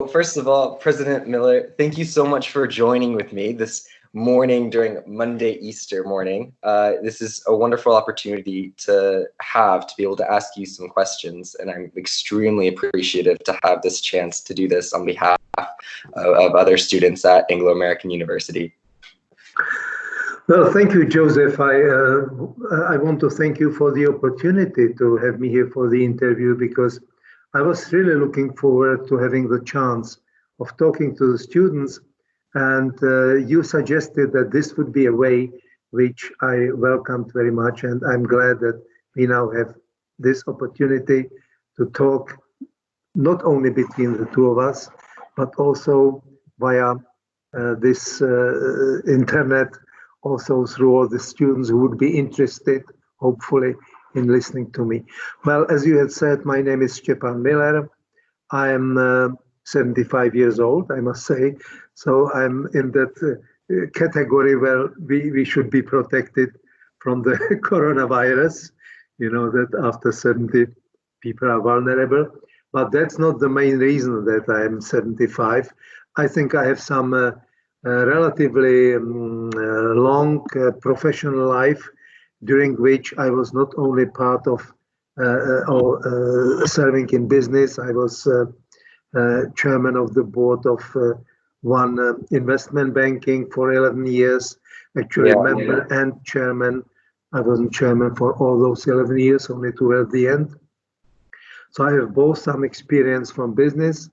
So first of all, President Müller, thank you so much for joining with me this morning during Monday Easter morning. This is a wonderful opportunity to be able to ask you some questions, and I'm extremely appreciative to have this chance to do this on behalf of other students at Anglo-American University. Well, thank you, Joseph. I want to thank you for the opportunity to have me here for the interview, because I was really looking forward to having the chance of talking to the students, and you suggested that this would be a way which I welcomed very much, and I'm glad that we now have this opportunity to talk not only between the two of us, but also via this internet, also through all the students who would be interested, hopefully, in listening to me. Well, as you had said, my name is Štěpán Müller. I am 75 years old, I must say. So I'm in that category where we should be protected from the coronavirus. You know that after 70, people are vulnerable. But that's not the main reason that I am 75. I think I have some relatively long professional life, during which I was not only part of serving in business. I was chairman of the board of one investment banking for 11 years, actually member and chairman. I wasn't chairman for all those 11 years, only toward the end. So I have both some experience from business.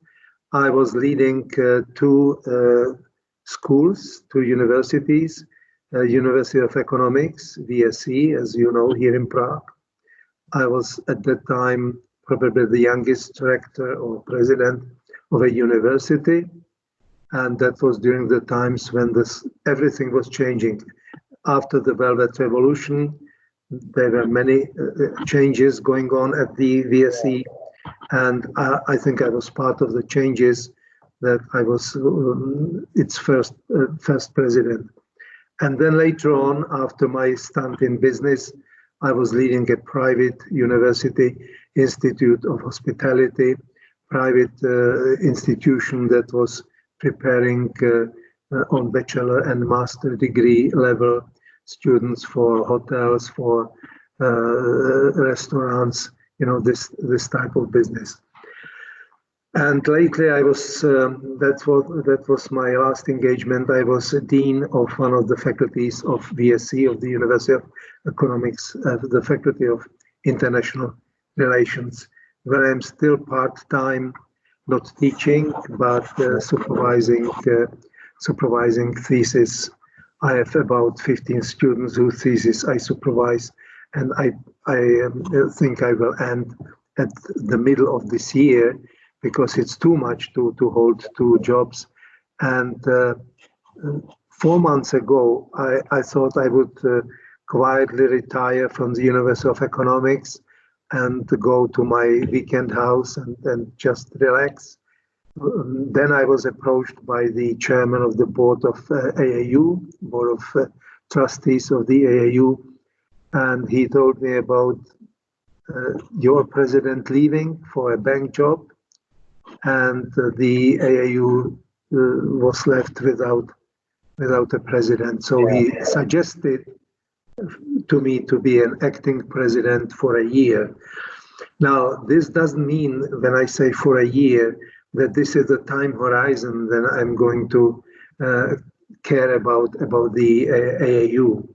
I was leading two schools, two universities, University of Economics, VSE, as you know, here in Prague. I was at that time probably the youngest rector or president of a university, and that was during the times when everything was changing. After the Velvet Revolution, there were many changes going on at the VSE, and I think I was part of the changes that I was its first president. And then later on, after my stint in business, I was leading a private university, Institute of Hospitality, private institution that was preparing on bachelor and master degree level students for hotels, for restaurants, you know, this type of business. And lately, I was that was my last engagement. I was a dean of one of the faculties of VSE, of the University of Economics, the Faculty of International Relations, where I'm still part-time, not teaching, but supervising thesis. I have about 15 students whose thesis I supervise, and I think I will end at the middle of this year, because it's too much to hold two jobs. And 4 months ago, I thought I would quietly retire from the University of Economics and go to my weekend house and just relax. Then I was approached by the chairman of the board of AAU, board of trustees of the AAU, and he told me about your president leaving for a bank job, and the AAU was left without a president. So he suggested to me to be an acting president for a year. Now, this doesn't mean, when I say for a year, that this is the time horizon that I'm going to care about the AAU.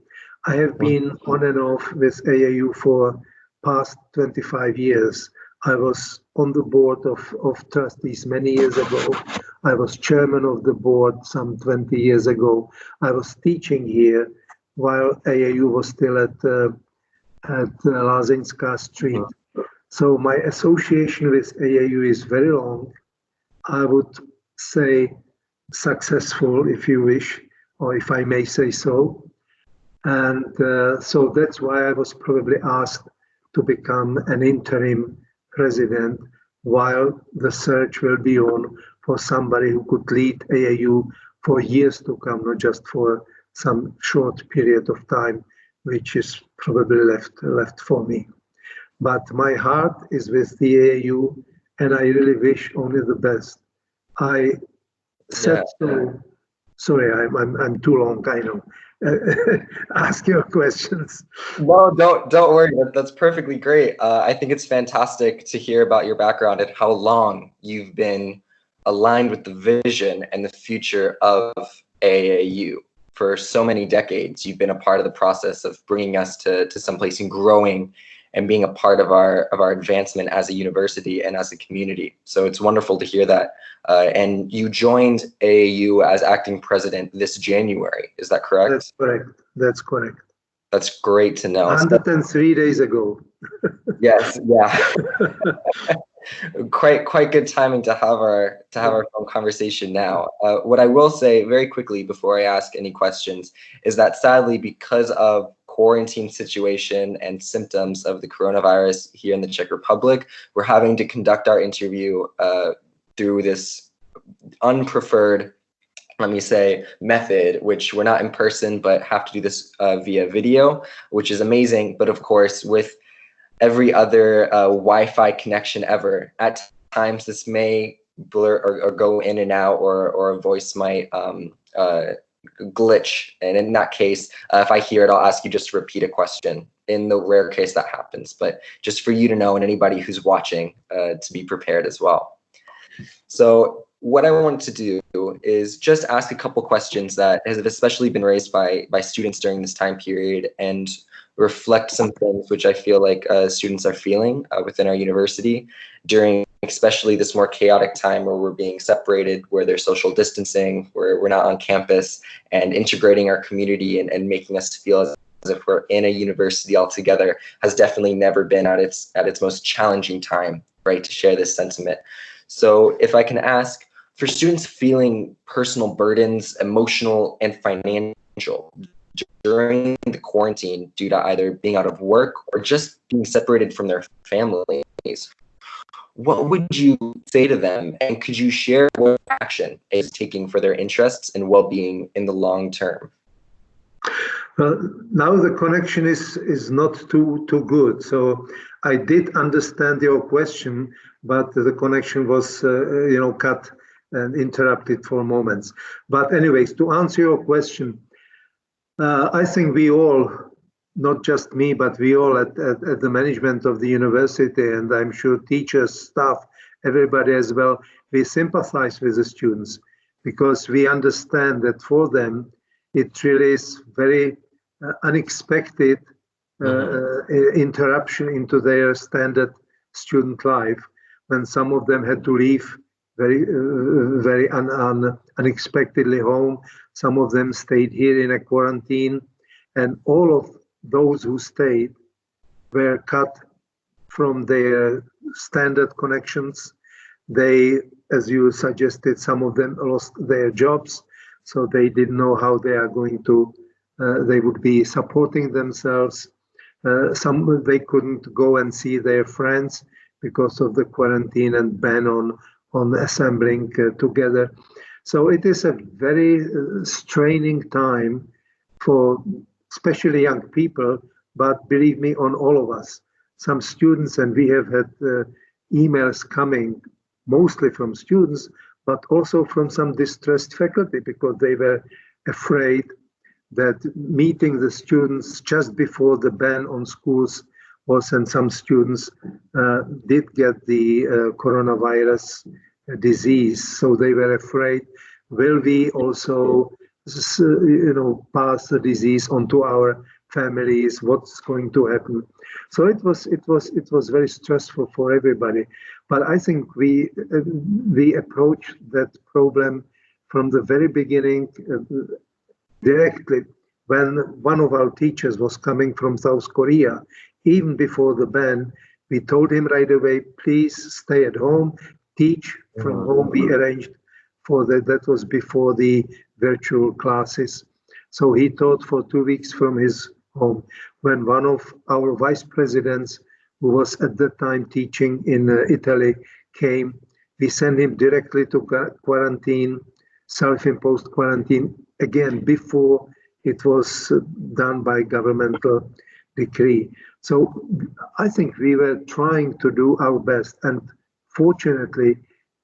I have been on and off with AAU for past 25 years. I was on the board of trustees many years ago. I was chairman of the board some 20 years ago. I was teaching here while AAU was still at Lázeňská Street. So my association with AAU is very long. I would say successful, if you wish, or if I may say so. And so that's why I was probably asked to become an interim president while the search will be on for somebody who could lead AAU for years to come, not just for some short period of time, which is probably left for me. But my heart is with the AAU, and I really wish only the best. I said so. Sorry, I'm too long. I know. Ask your questions. No, don't worry. That's perfectly great. I think it's fantastic to hear about your background and how long you've been aligned with the vision and the future of AAU. For so many decades, you've been a part of the process of bringing us to someplace and growing and being a part of our advancement as a university and as a community. So it's wonderful to hear that. And you joined AAU as acting president this January. Is that correct? That's correct. That's correct. That's great to know. 103 days ago. Yes, yeah. Quite good timing to have our phone conversation now. What I will say very quickly before I ask any questions is that sadly, because of quarantine situation and symptoms of the coronavirus here in the Czech Republic, we're having to conduct our interview through this unpreferred, let me say, method, which we're not in person, but have to do this via video, which is amazing. But of course, with every other Wi-Fi connection ever, at times this may blur or go in and out, or a voice might glitch. And in that case, if I hear it, I'll ask you just to repeat a question in the rare case that happens. But just for you to know, and anybody who's watching, to be prepared as well. So what I want to do is just ask a couple questions that have especially been raised by students during this time period, and reflect some things which I feel like students are feeling within our university during especially this more chaotic time where we're being separated, where there's social distancing, where we're not on campus, and integrating our community and making us feel as if we're in a university all together has definitely never been at its most challenging time, right, to share this sentiment. So if I can ask, for students feeling personal burdens, emotional and financial, during the quarantine due to either being out of work or just being separated from their families, what would you say to them? And could you share what action is taking for their interests and well-being in the long term? Well, now the connection is not too good. So I did understand your question, but the connection was cut and interrupted for moments. But anyways, to answer your question, I think we all, not just me, but we all at the management of the university, and I'm sure teachers, staff, everybody as well, we sympathize with the students, because we understand that for them, it really is very unexpected interruption into their standard student life, when some of them had to leave very unexpectedly home. Some of them stayed here in a quarantine, and all of those who stayed were cut from their standard connections. They, as you suggested, some of them lost their jobs, so they didn't know how they are going to, they would be supporting themselves. Some, they couldn't go and see their friends because of the quarantine and ban on assembling together. So it is a very straining time for especially young people, but believe me, on all of us. Some students, and we have had emails coming mostly from students, but also from some distressed faculty, because they were afraid that meeting the students just before the ban on schools was, and some students did get the coronavirus disease. So they were afraid, will we also pass the disease onto our families? What's going to happen? So it was very stressful for everybody. But I think we approached that problem from the very beginning directly. When one of our teachers was coming from South Korea, even before the ban, we told him right away, please stay at home, teach from home. We arranged for that. That was before the virtual classes. So he taught for 2 weeks from his home. When one of our vice presidents, who was at that time teaching in Italy, came, we sent him directly to quarantine, self-imposed quarantine, again, before it was done by governmental decree. So I think we were trying to do our best, and fortunately,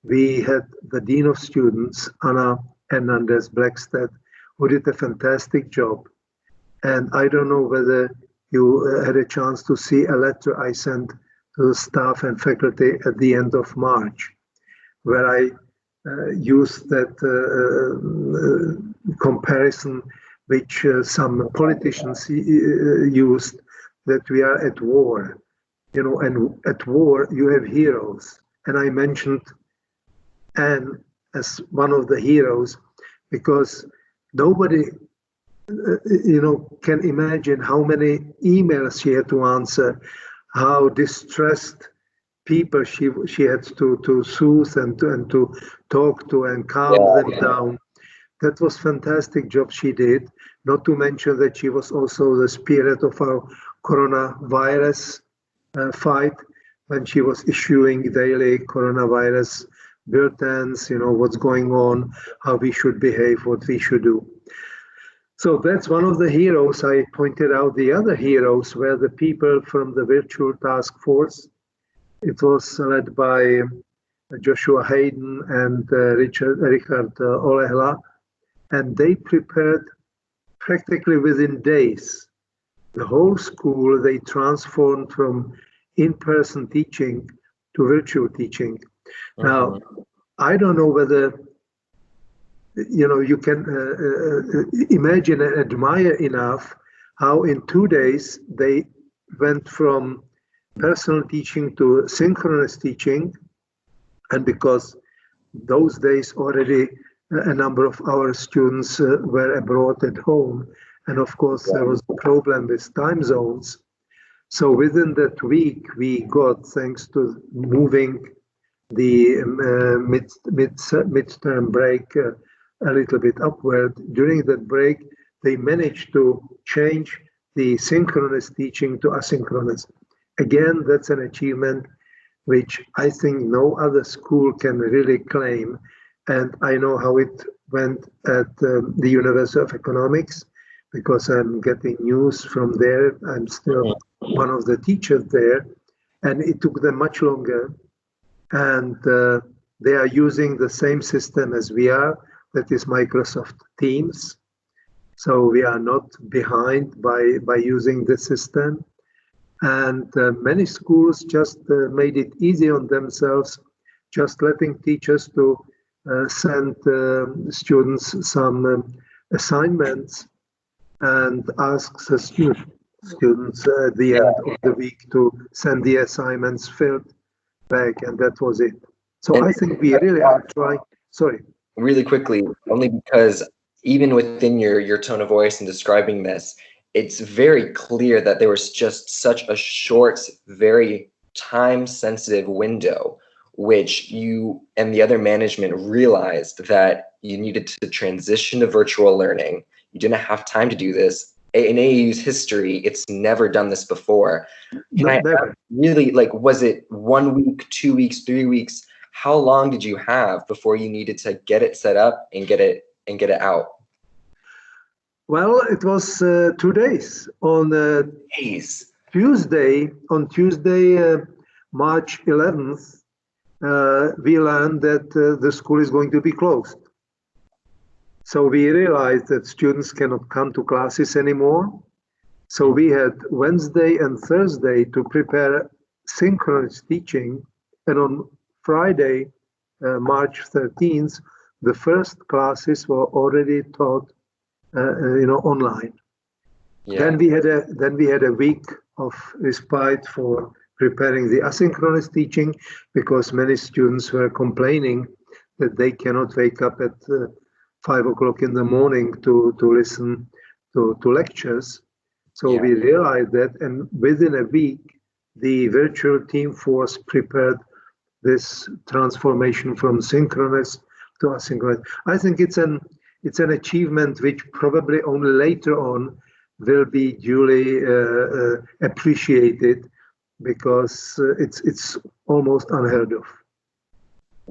we had the Dean of Students, Anna Hernandez-Blackstead, who did a fantastic job. And I don't know whether you had a chance to see a letter I sent to the staff and faculty at the end of March, where I used that comparison which some politicians used, that we are at war, and at war you have heroes. And I mentioned Anne as one of the heroes because nobody can imagine how many emails she had to answer, how distressed people she had to soothe and to talk to and calm them down. That was fantastic job she did. Not to mention that she was also the spirit of our coronavirus fight when she was issuing daily coronavirus bulletins, what's going on, how we should behave, what we should do. So that's one of the heroes. I pointed out the other heroes were the people from the virtual task force. It was led by Joshua Hayden and Richard Olehla, and they prepared practically within days the whole school. They transformed from in-person teaching to virtual teaching. Now, I don't know whether you can imagine and admire enough how in 2 days they went from personal teaching to synchronous teaching. And because those days already a number of our students were abroad at home, and of course there was a problem with time zones. So within that week we got, thanks to moving the midterm break a little bit upward, during that break they managed to change the synchronous teaching to asynchronous. Again, that's an achievement which I think no other school can really claim. And I know how it went at the University of Economics, because I'm getting news from there. I'm still one of the teachers there, and it took them much longer. And they are using the same system as we are, that is Microsoft Teams. So we are not behind by using the system. And many schools just made it easy on themselves, just letting teachers to send students some assignments and ask the students at the end of the week to send the assignments filled back, and that was it. So I think we really are trying. Sorry. Really quickly, only because even within your tone of voice in describing this, it's very clear that there was just such a short, very time-sensitive window, which you and the other management realized that you needed to transition to virtual learning. You didn't have time to do this. In AAU's history, it's never done this before. Really, was it 1 week, 2 weeks, 3 weeks? How long did you have before you needed to get it set up and get it out? Well, it was 2 days. On Tuesday, March 11th, we learned that the school is going to be closed. So we realized that students cannot come to classes anymore. So we had Wednesday and Thursday to prepare synchronous teaching. And on Friday, March 13th, the first classes were already taught online. Yeah. Then we had a week of respite for preparing the asynchronous teaching, because many students were complaining that they cannot wake up at 5 o'clock in the morning to listen to lectures. So we realized that, and within a week, the virtual team force prepared this transformation from synchronous to asynchronous. I think it's an achievement which probably only later on will be duly appreciated, because it's almost unheard of.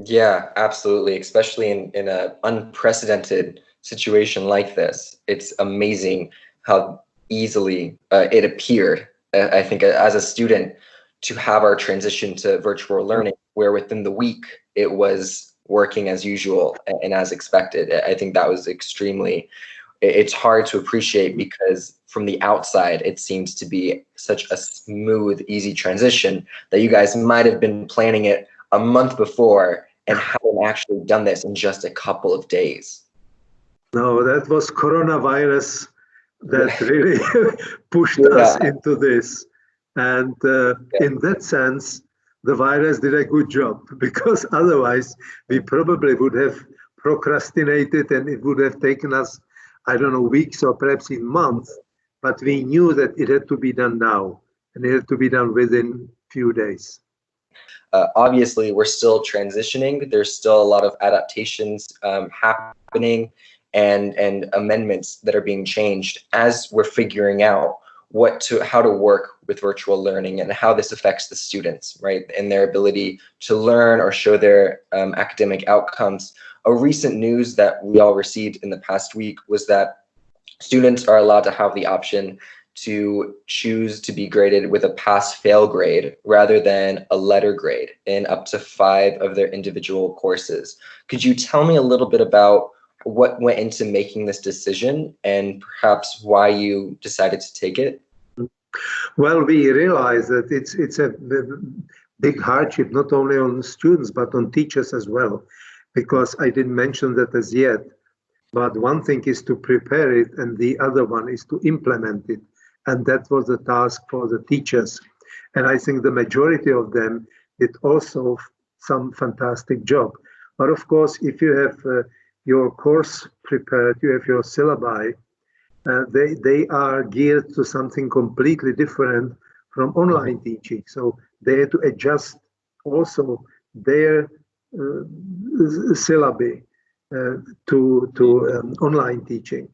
Yeah, absolutely. Especially in an unprecedented situation like this, it's amazing how easily it appeared. I think as a student, to have our transition to virtual learning, where within the week it was working as usual and as expected. I think that was it's hard to appreciate because from the outside, it seems to be such a smooth, easy transition that you guys might have been planning it a month before and haven't actually done this in just a couple of days. No, that was coronavirus that really pushed us into this. And in that sense, the virus did a good job, because otherwise we probably would have procrastinated and it would have taken us, I don't know, weeks or perhaps even months. But we knew that it had to be done now, and it had to be done within few days. Obviously, we're still transitioning. There's still a lot of adaptations happening and amendments that are being changed as we're figuring out how to work with virtual learning and how this affects the students, right, and their ability to learn or show their academic outcomes. A recent news that we all received in the past week was that students are allowed to have the option to choose to be graded with a pass-fail grade rather than a letter grade in up to 5 of their individual courses. Could you tell me a little bit about what went into making this decision and perhaps why you decided to take it? Well, we realize that it's a big hardship, not only on students, but on teachers as well, because I didn't mention that as yet. But one thing is to prepare it, and the other one is to implement it. And that was the task for the teachers. And I think the majority of them did also some fantastic job. But of course, if you have your course prepared, you have your syllabi, they are geared to something completely different from online teaching. So they had to adjust also their syllabi to online teaching.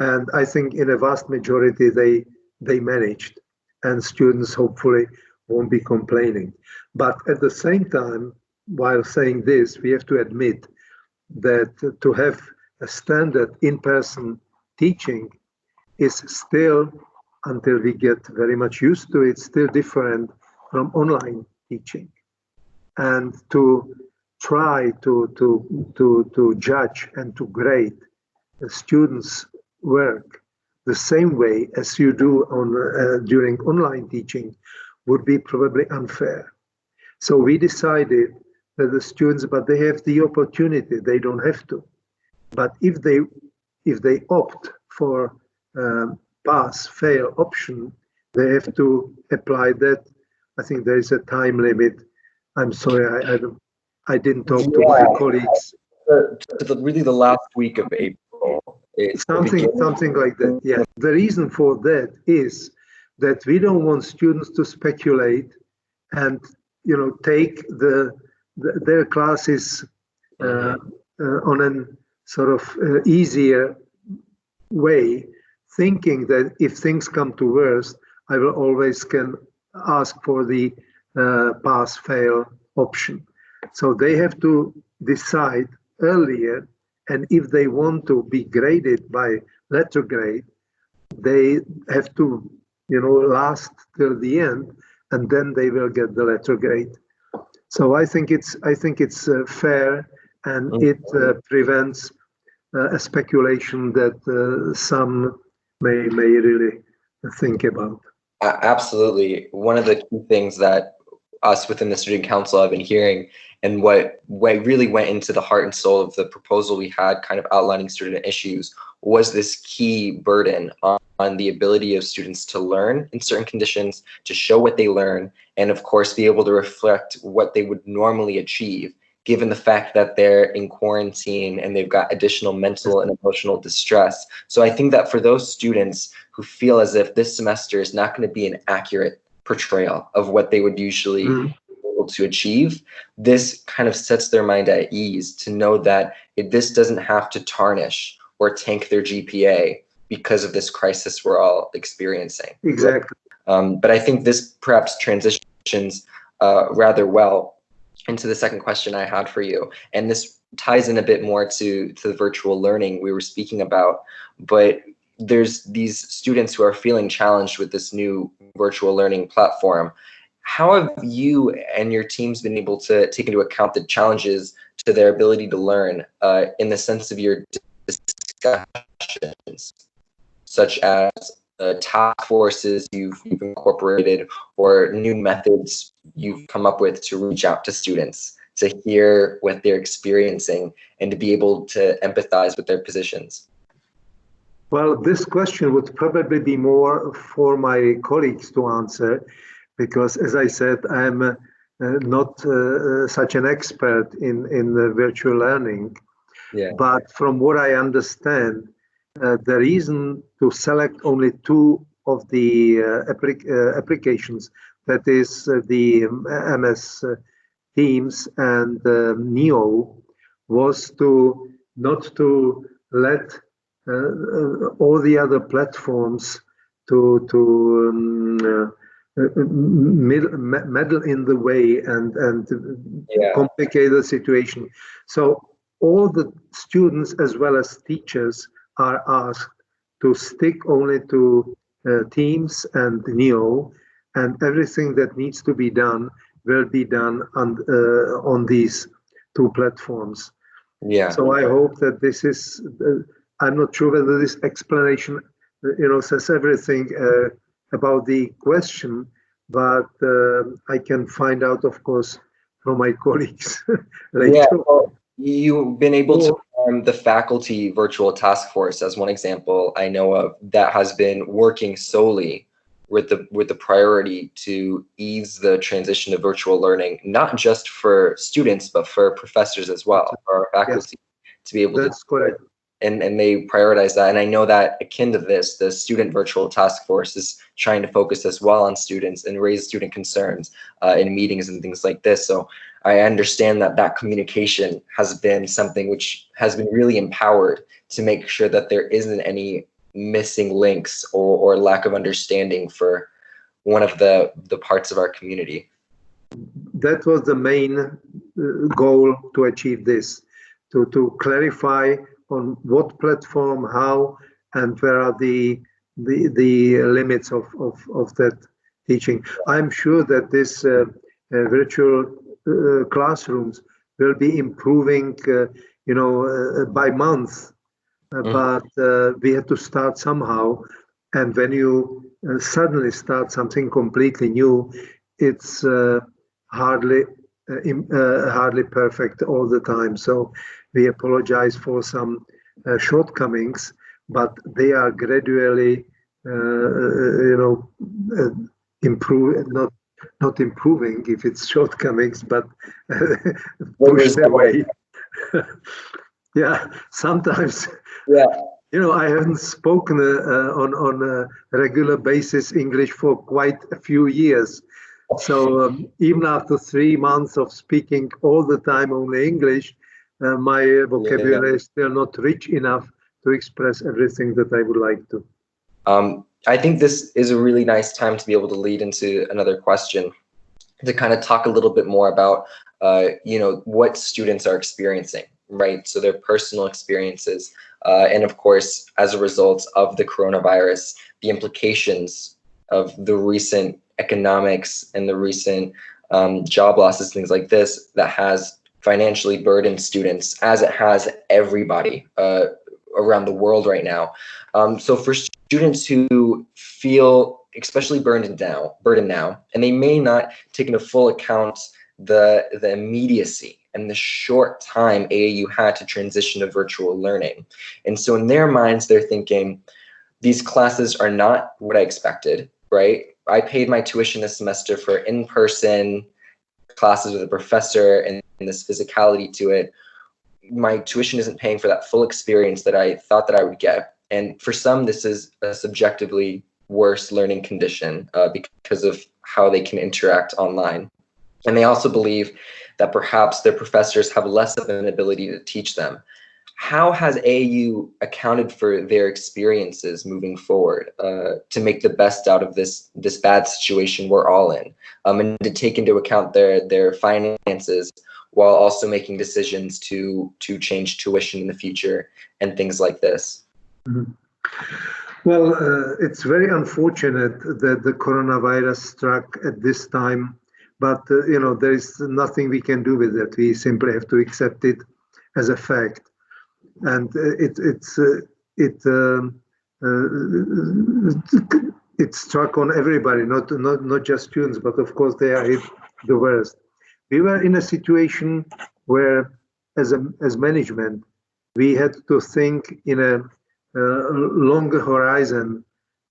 And I think in a vast majority, they managed, and students hopefully won't be complaining. But at the same time, while saying this, we have to admit that to have a standard in-person teaching is still, until we get very much used to it, still different from online teaching. And to try to judge and to grade the students' work the same way as you do during online teaching would be probably unfair. So we decided that the students, but they have the opportunity, they don't have to. But if they opt for pass-fail option, they have to apply that. I think there is a time limit. I'm sorry, I didn't talk to my colleagues. Really the last week of April. Something like that, yeah. The reason for that is that we don't want students to speculate and take their classes on a sort of easier way, thinking that if things come to worst, I will always can ask for the pass-fail option. So they have to decide earlier, and if they want to be graded by letter grade, they have to last till the end, and then they will get the letter grade. So I think it's fair, and it prevents a speculation that some may really think about. Absolutely. One of the key things that us within the Student Council have been hearing, and what really went into the heart and soul of the proposal we had, kind of outlining student issues, was this key burden on the ability of students to learn in certain conditions, to show what they learn, and of course be able to reflect what they would normally achieve, given the fact that they're in quarantine and they've got additional mental and emotional distress. So I think that for those students who feel as if this semester is not going to be an accurate portrayal of what they would usually be able to achieve, this kind of sets their mind at ease to know that this doesn't have to tarnish or tank their GPA because of this crisis we're all experiencing. Exactly. But I think this perhaps transitions rather well into the second question I had for you. And this ties in a bit more to the virtual learning we were speaking about, but there's these students who are feeling challenged with this new virtual learning platform. how have you and your teams been able to take into account the challenges to their ability to learn in the sense of your discussions, such as task forces you've incorporated or new methods you've come up with to reach out to students, to hear what they're experiencing and to be able to empathize with their positions? Well, this question would probably be more for my colleagues to answer, because as I said, I'm not such an expert in virtual learning. Yeah. But from what I understand, the reason to select only two of the applications, that is the MS Teams and Neo, was to not to let all the other platforms to meddle in the way and complicate the situation. So all the students as well as teachers are asked to stick only to Teams and Neo, and everything that needs to be done will be done on these two platforms. Yeah. So I hope that this is, I'm not sure whether this explanation, says everything about the question, but I can find out, of course, from my colleagues later. Yeah, well, you've been able to form the faculty virtual task force as one example I know of that has been working solely with the priority to ease the transition to virtual learning, not just for students, but for professors as well, for our faculty to be able That's correct. And they prioritize that. And I know that akin to this, the student virtual task force is trying to focus as well on students and raise student concerns in meetings and things like this. So I understand that that communication has been something which has been really empowered to make sure that there isn't any missing links or lack of understanding for one of the parts of our community. That was the main goal to achieve this, to clarify on what platform, how, and where are the limits of that teaching. I'm sure that this virtual classrooms will be improving, by month. But we had to start somehow, and when you suddenly start something completely new, it's hardly perfect all the time. So we apologize for some shortcomings, but they are gradually, not improving if it's shortcomings, but pushed away. Yeah, sometimes. Yeah. I haven't spoken on a regular basis English for quite a few years. So even after 3 months of speaking all the time only English, my vocabulary is still not rich enough to express everything that I would like to. I think this is a really nice time to be able to lead into another question, to kind of talk a little bit more about, what students are experiencing, right? So their personal experiences, and of course, as a result of the coronavirus, the implications of the recent economics and the recent job losses, things like this, that has financially burdened students, as it has everybody around the world right now. So for students who feel especially burdened now, and they may not take into full account the immediacy and the short time AAU had to transition to virtual learning. And so in their minds, they're thinking, these classes are not what I expected, right? I paid my tuition this semester for in-person classes with a professor and this physicality to it. My tuition isn't paying for that full experience that I thought that I would get. And for some, this is a subjectively worse learning condition because of how they can interact online. And they also believe that perhaps their professors have less of an ability to teach them. How has AAU accounted for their experiences moving forward to make the best out of this bad situation we're all in, and to take into account their finances while also making decisions to change tuition in the future and things like this? Mm-hmm. Well, it's very unfortunate that the coronavirus struck at this time, but there is nothing we can do with it. We simply have to accept it as a fact, and it struck on everybody, not just students, but of course they are hit the worst. We were in a situation where, as management, we had to think in a longer horizon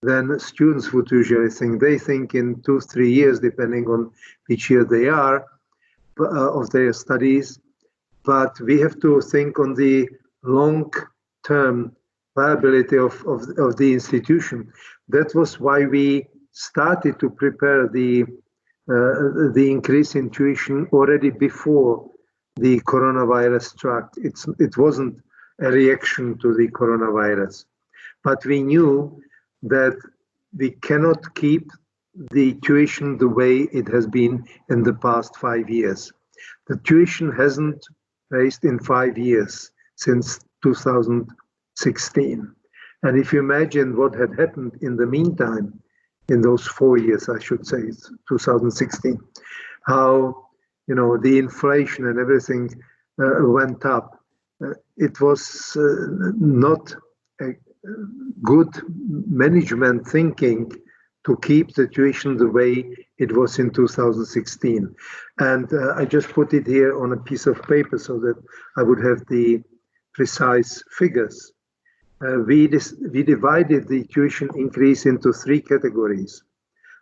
than students would usually think. They think in 2-3 years, depending on which year they are of their studies. But we have to think on the long-term viability of the institution. That was why we started to prepare the increase in tuition already before the coronavirus struck. It wasn't a reaction to the coronavirus, but we knew that we cannot keep the tuition the way it has been in the past 5 years. The tuition hasn't raised in 5 years since 2016. And if you imagine what had happened in the meantime, in those 4 years, I should say, 2016, how the inflation and everything went up. It was not a good management thinking to keep the tuition the way it was in 2016. And I just put it here on a piece of paper so that I would have the precise figures. We divided the tuition increase into 3 categories.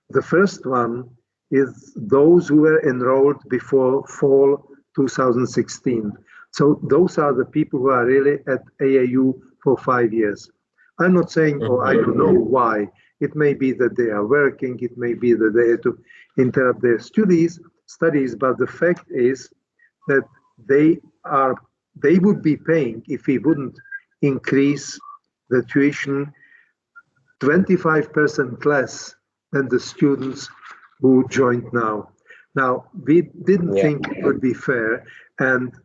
The first one is those who were enrolled before fall 2016. So those are the people who are really at AAU for 5 years. I'm not saying, I don't know why. It may be that they are working, it may be that they have to interrupt their studies, but the fact is that they would be paying, if we wouldn't increase the tuition, 25% less than the students who joined now. Now, we didn't think it would be fair, and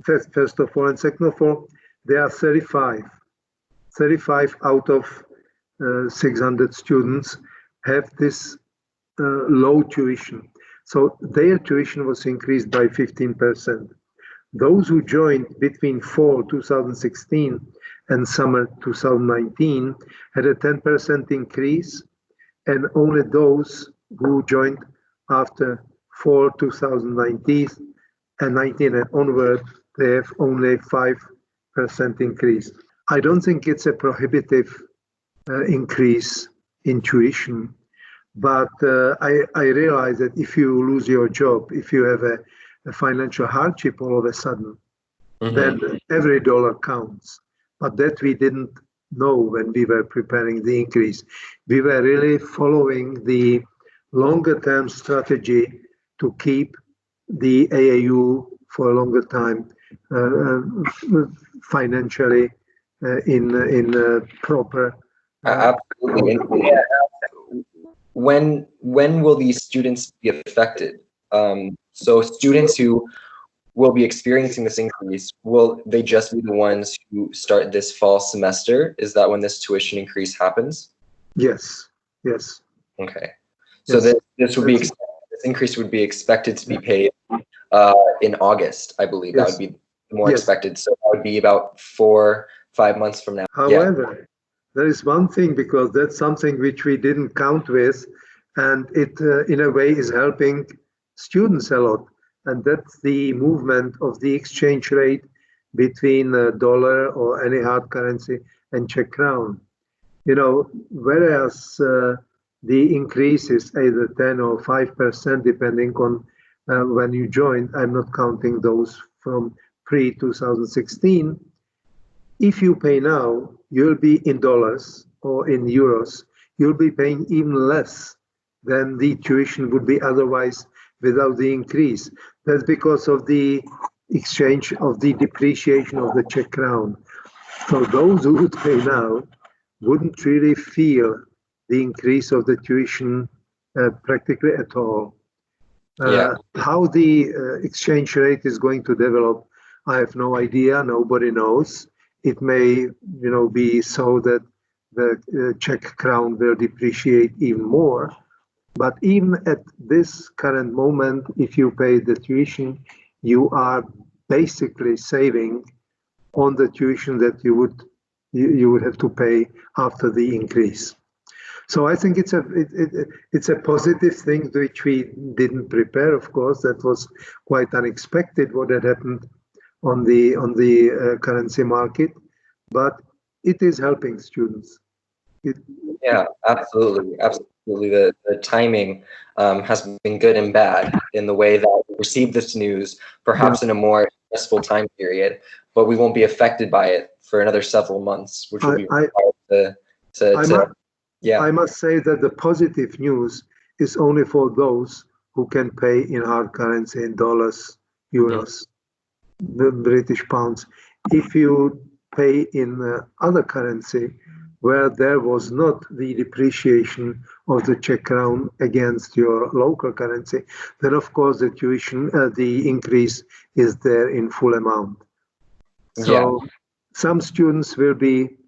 first of all, and second of all, there are 35 out of 600 students have this low tuition. So their tuition was increased by 15%. Those who joined between fall 2016 and summer 2019 had a 10% increase, and only those who joined after fall 2019 and onward, they have only 5% increase. I don't think it's a prohibitive increase in tuition, but I realize that if you lose your job, if you have a financial hardship all of a sudden, then every dollar counts. But that we didn't know when we were preparing the increase. We were really following the longer term strategy to keep the AAU for a longer time financially in proper. Absolutely. When will these students be affected? So students who will be experiencing this increase, will they just be the ones who start this fall semester? Is that when this tuition increase happens? Yes. Okay. So yes. this would be this increase would be expected to be paid in August, I believe. That would be more expected. So that would be about 4-5 months from now. However, there is one thing, because that's something which we didn't count with, and it in a way is helping students a lot, and that's the movement of the exchange rate between dollar or any hard currency and Czech crown. Whereas the increase is either 10 or 5% depending on when you join. I'm not counting those from pre-2016. If you pay now, you'll be in dollars or in euros, you'll be paying even less than the tuition would be otherwise without the increase. That's because of the exchange of the depreciation of the Czech crown. So those who would pay now wouldn't really feel the increase of the tuition practically at all. How the exchange rate is going to develop, I have no idea. Nobody knows. It may, be so that the Czech crown will depreciate even more. But even at this current moment, if you pay the tuition, you are basically saving on the tuition that you would have to pay after the increase. So I think it's a positive thing which we didn't prepare. Of course, that was quite unexpected what had happened on the currency market, but it is helping students. Yeah, absolutely, absolutely. The timing has been good and bad in the way that we received this news, perhaps in a more stressful time period, but we won't be affected by it for another several months, which will be required I must say that the positive news is only for those who can pay in hard currency, in dollars, euros, the British pounds. If you pay in other currency, where there was not the depreciation of the Czech crown against your local currency, then of course the tuition, the increase is there in full amount. So some students will be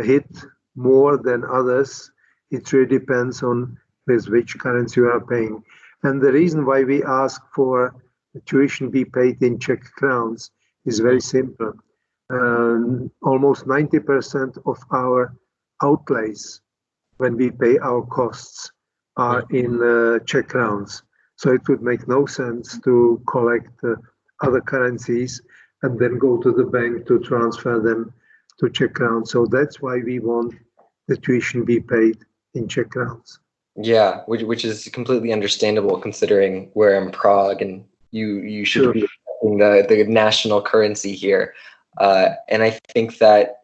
hit more than others. It really depends on with which currency you are paying. And the reason why we ask for the tuition be paid in Czech crowns is very simple. Almost 90% of our outlays when we pay our costs are in Czech crowns. So it would make no sense to collect other currencies and then go to the bank to transfer them to Czech crowns. So that's why we want the tuition be paid in Czech crowns. Yeah, which is completely understandable considering we're in Prague and you should be the national currency here. And I think that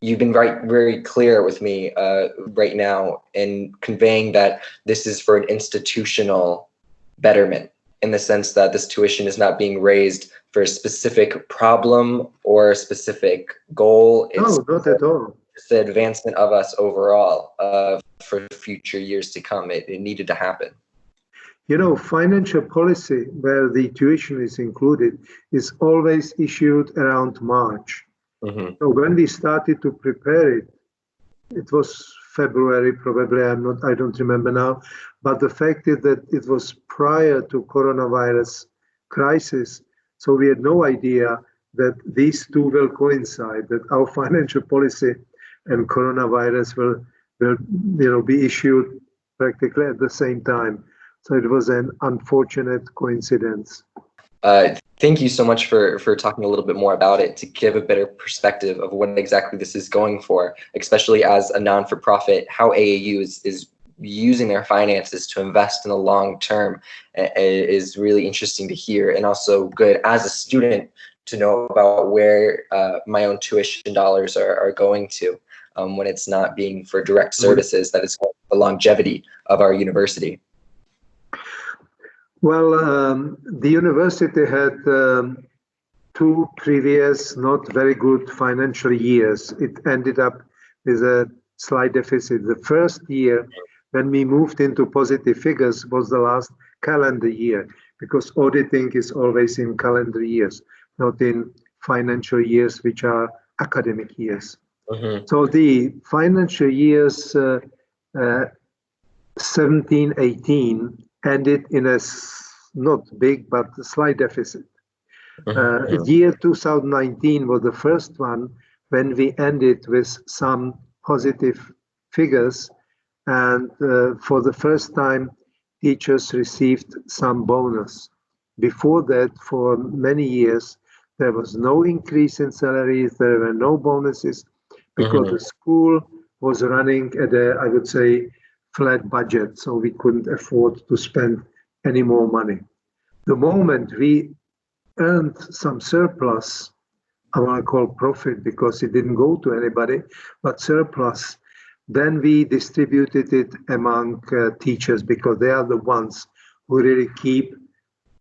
you've been very clear with me right now in conveying that this is for an institutional betterment, in the sense that this tuition is not being raised for a specific problem or a specific goal. No, not at all. It's the advancement of us overall for future years to come. It needed to happen. You know, financial policy, where the tuition is included, is always issued around March. So when we started to prepare it, it was February, probably, I don't remember now, but the fact is that it was prior to coronavirus crisis, so we had no idea that these two will coincide, that our financial policy and coronavirus will be issued practically at the same time. So it was an unfortunate coincidence. Thank you so much for talking a little bit more about it, to give a better perspective of what exactly this is going for, especially as a non-for-profit, how AAU is using their finances to invest in the long term is really interesting to hear, and also good as a student to know about where my own tuition dollars are going to when it's not being for direct services, that is the longevity of our university. Well, the university had two previous not very good financial years. It ended up with a slight deficit. The first year when we moved into positive figures was the last calendar year, because auditing is always in calendar years, not in financial years, which are academic years. So the financial years 17-18 ended in a not big, but a slight deficit. Year 2019 was the first one when we ended with some positive figures, and for the first time, teachers received some bonus. Before that, for many years, there was no increase in salaries, there were no bonuses, because the school was running at a, I would say, flat budget, so we couldn't afford to spend any more money. The moment we earned some surplus, I want to call profit because it didn't go to anybody, but surplus, then we distributed it among teachers, because they are the ones who really keep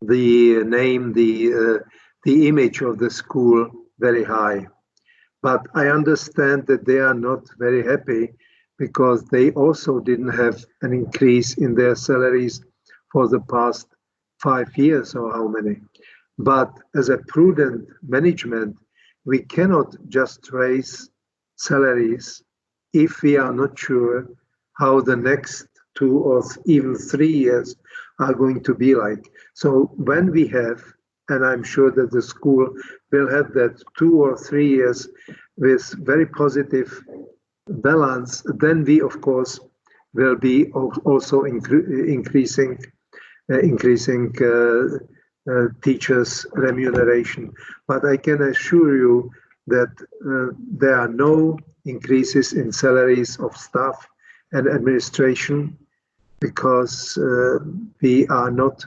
the name, the image of the school very high. But I understand that they are not very happy, because they also didn't have an increase in their salaries for the past 5 years or how many. But as a prudent management, we cannot just raise salaries if we are not sure how the next 2 or even 3 years are going to be like. So when we have, and I'm sure that the school will have that 2 or 3 years with very positive balance, then we of course will be also increasing teachers' remuneration. But I can assure you that there are no increases in salaries of staff and administration, because we are not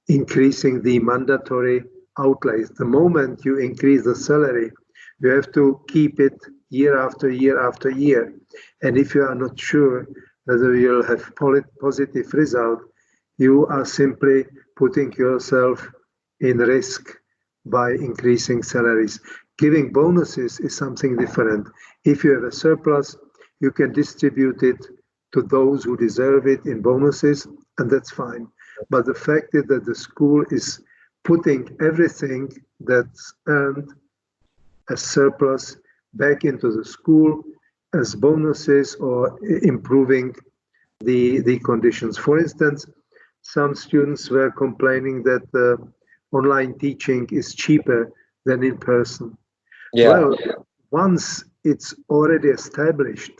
increasing the mandatory outlays. The moment you increase the salary, you have to keep it year after year after year. And if you are not sure whether you'll have positive result, you are simply putting yourself in risk by increasing salaries. Giving bonuses is something different. If you have a surplus, you can distribute it to those who deserve it in bonuses, and that's fine. But the fact is that the school is putting everything that's earned as surplus back into the school as bonuses or improving the conditions. For instance, some students were complaining that online teaching is cheaper than in person. Yeah. Well, once it's already established,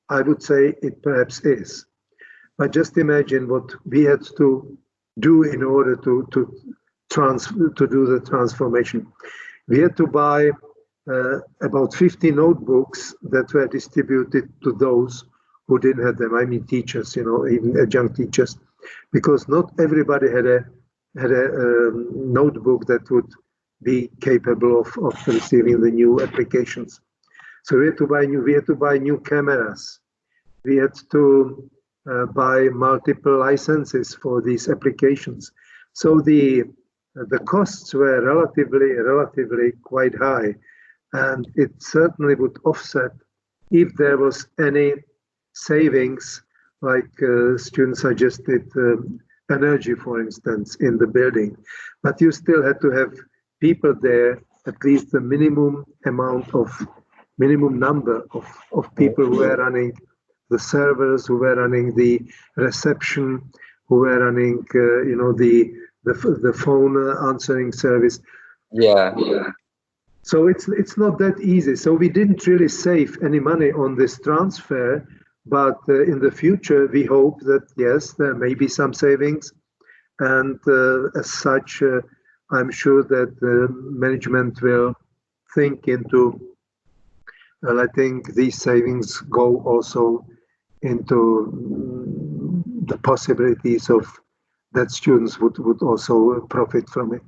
I would say it perhaps is. But just imagine what we had to do in order to do the transformation. We had to buy about 50 notebooks that were distributed to those who didn't have them. I mean teachers, even adjunct teachers, because not everybody had a notebook that would be capable of receiving the new applications. So we had to buy new cameras. We had to buy multiple licenses for these applications. So the costs were relatively quite high, and it certainly would offset if there was any savings, like students suggested, energy, for instance, in the building. But you still had to have people there, at least the minimum number of people who were running the servers, who were running the reception, who were running, the phone answering service. Yeah. So it's not that easy. So we didn't really save any money on this transfer, but in the future we hope that yes, there may be some savings, and as such, I'm sure that management will think into letting these savings go also into the possibilities of that students would also profit from it.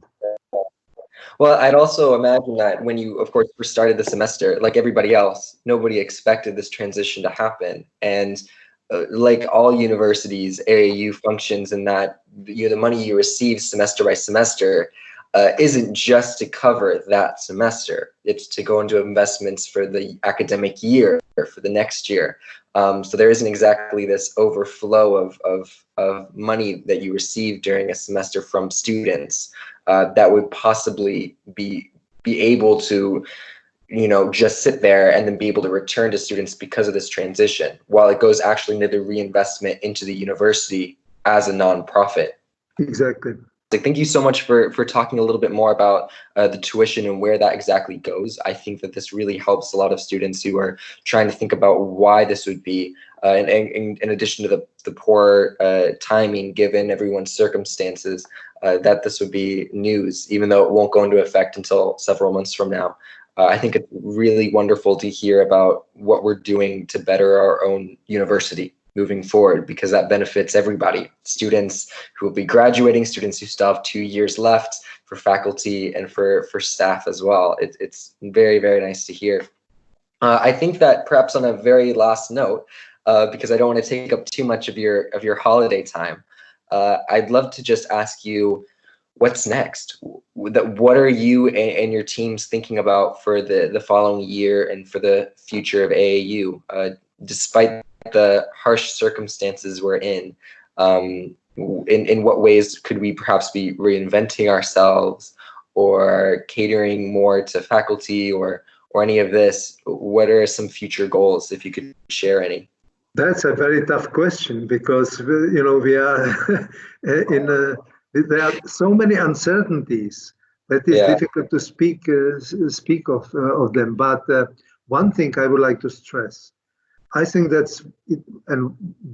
Well, I'd also imagine that when you, of course, first started the semester, like everybody else, nobody expected this transition to happen. And like all universities, AAU functions in that the money you receive semester by semester isn't just to cover that semester. It's to go into investments for the academic year or for the next year. So there isn't exactly this overflow of money that you receive during a semester from students that would possibly be able to, just sit there and then be able to return to students because of this transition, while it goes actually into the reinvestment into the university as a nonprofit. Exactly. Thank you so much for talking a little bit more about the tuition and where that exactly goes. I think that this really helps a lot of students who are trying to think about why this would be, and in addition to the poor timing given everyone's circumstances, that this would be news, even though it won't go into effect until several months from now. I think it's really wonderful to hear about what we're doing to better our own university moving forward, because that benefits everybody, students who will be graduating, students who still have 2 years left, for faculty and for staff as well. It's very, very nice to hear. I think that perhaps on a very last note, because I don't want to take up too much of your holiday time, I'd love to just ask you, what's next? What are you and your teams thinking about for the following year and for the future of AAU, despite the harsh circumstances we're in what ways could we perhaps be reinventing ourselves or catering more to faculty or any of this? what are some future goals, if you could share any? That's a very tough question, because we are there are so many uncertainties that it's difficult to speak of them. But one thing I would like to stress, I think that's it, and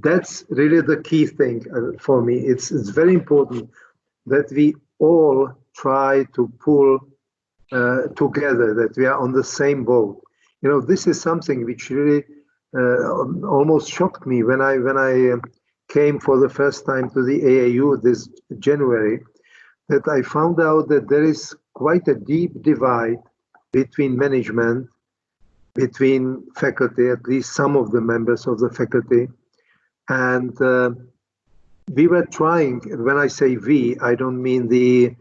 that's really the key thing for me. It's very important that we all try to pull together, that we are on the same boat. This is something which really almost shocked me when I came for the first time to the AAU this January, that I found out that there is quite a deep divide between management, between faculty, at least some of the members of the faculty. And we were trying, when I say we, I don't mean the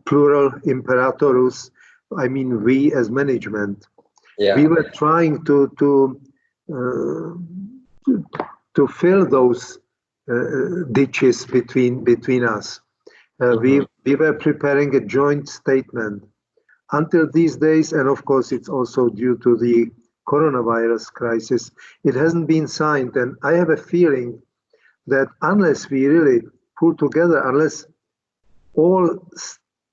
plural imperatorus, I mean we as management. We were trying to fill those ditches between us. We were preparing a joint statement. Until these days, and of course it's also due to the coronavirus crisis, it hasn't been signed. And I have a feeling that unless we really pull together, unless all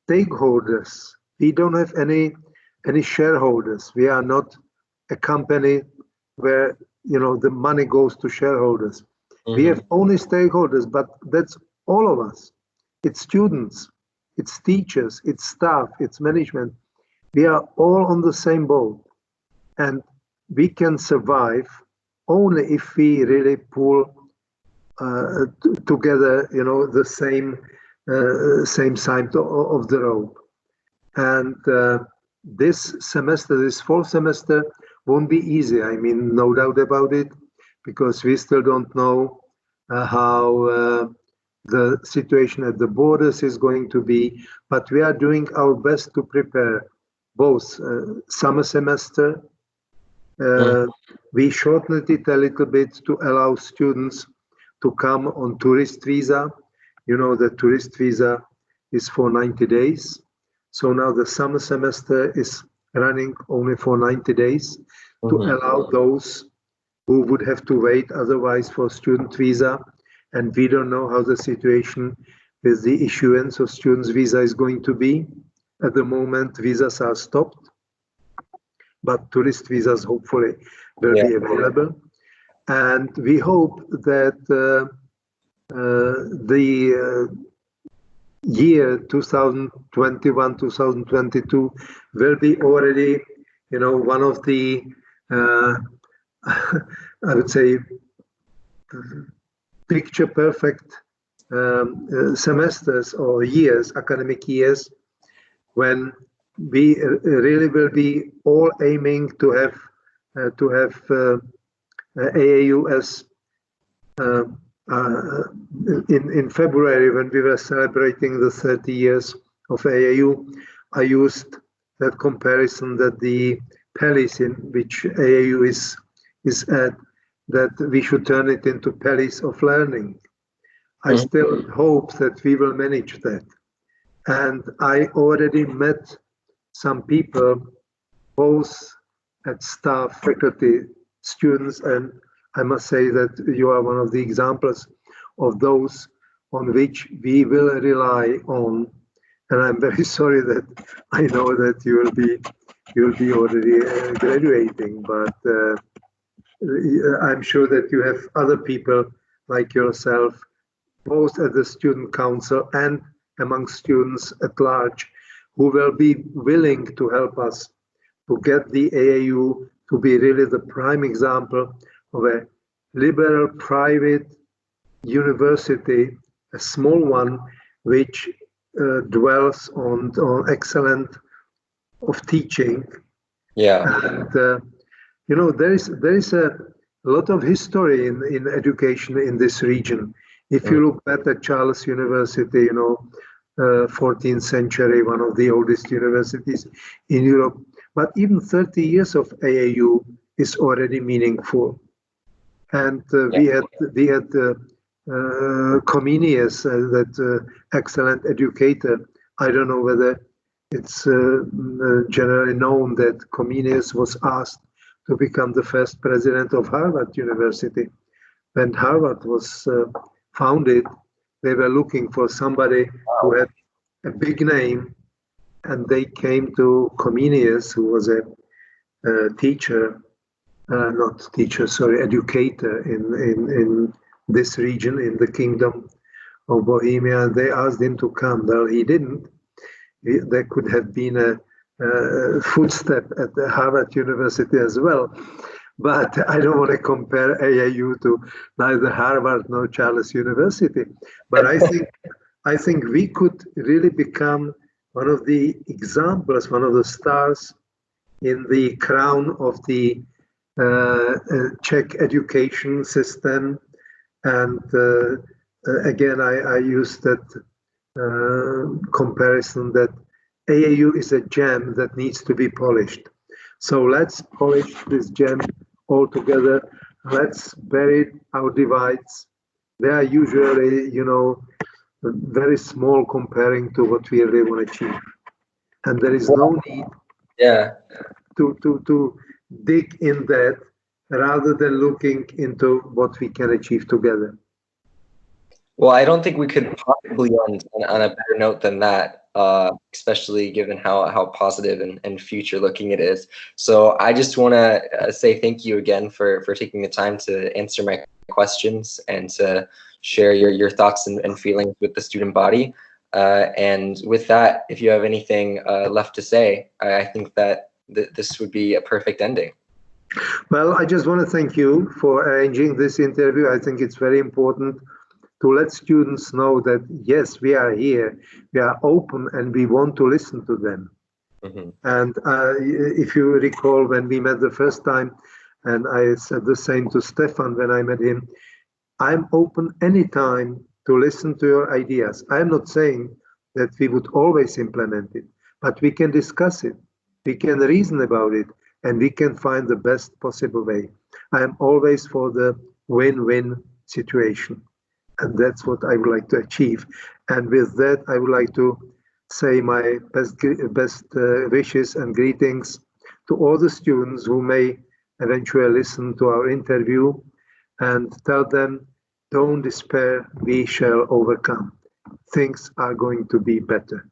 stakeholders, we don't have any shareholders. We are not a company where the money goes to shareholders. We have only stakeholders, but that's all of us. It's students, it's teachers, it's staff, it's management. We are all on the same boat, and we can survive only if we really pull together, the same side of the road. And this semester, this fall semester, won't be easy. I mean, no doubt about it, because we still don't know how the situation at the borders is going to be. But we are doing our best to prepare both summer semester. We shortened it a little bit to allow students to come on tourist visa. The tourist visa is for 90 days. So now the summer semester is running only for 90 days to allow those who would have to wait otherwise for student visa. And we don't know how the situation with the issuance of students' visa is going to be. At the moment, visas are stopped, but tourist visas hopefully will be available. And we hope that the year 2021-2022 will be already, one of the, I would say, picture perfect semesters or years, academic years, when we really will be all aiming to have AAU as in February, when we were celebrating the 30 years of AAU, I used that comparison that the palace in which AAU is at, that we should turn it into palace of learning. I still hope that we will manage that. And I already met some people, both at staff, faculty, students, and I must say that you are one of the examples of those on which we will rely on. And I'm very sorry that I know that you will be already graduating, but I'm sure that you have other people like yourself, both at the student council and among students at large, who will be willing to help us to get the AAU to be really the prime example of a liberal private university, a small one, which dwells on excellence of teaching. And there is a lot of history in education in this region. If you look back at Charles University, 14th century, one of the oldest universities in Europe, but even 30 years of AAU is already meaningful. And we had Comenius, that excellent educator. I don't know whether it's generally known that Comenius was asked to become the first president of Harvard University. When Harvard was founded, they were looking for somebody who had a big name, and they came to Comenius, who was a educator in this region, in the Kingdom of Bohemia, and they asked him to come. Well, he didn't. There could have been a footstep at the Harvard University as well. But I don't want to compare AAU to neither Harvard nor Charles University. But I think we could really become one of the examples, one of the stars in the crown of the Czech education system. And again, I use that comparison that AAU is a gem that needs to be polished. So let's polish this gem all together. Let's bury our divides. They are usually, very small comparing to what we really want to achieve. And there is no need to dig in that rather than looking into what we can achieve together. Well, I don't think we could possibly end on a better note than that, especially given how positive and future-looking it is. So I just want to say thank you again for taking the time to answer my questions and to share your thoughts and feelings with the student body. And with that, if you have anything left to say, I think that this would be a perfect ending. Well, I just want to thank you for arranging this interview. I think it's very important to let students know that, yes, we are here, we are open, and we want to listen to them. Mm-hmm. And if you recall, when we met the first time, and I said the same to Stefan when I met him, I'm open anytime to listen to your ideas. I'm not saying that we would always implement it, but we can discuss it, we can reason about it, and we can find the best possible way. I am always for the win-win situation. And that's what I would like to achieve. And with that, I would like to say my best wishes and greetings to all the students who may eventually listen to our interview, and tell them, don't despair, we shall overcome. Things are going to be better.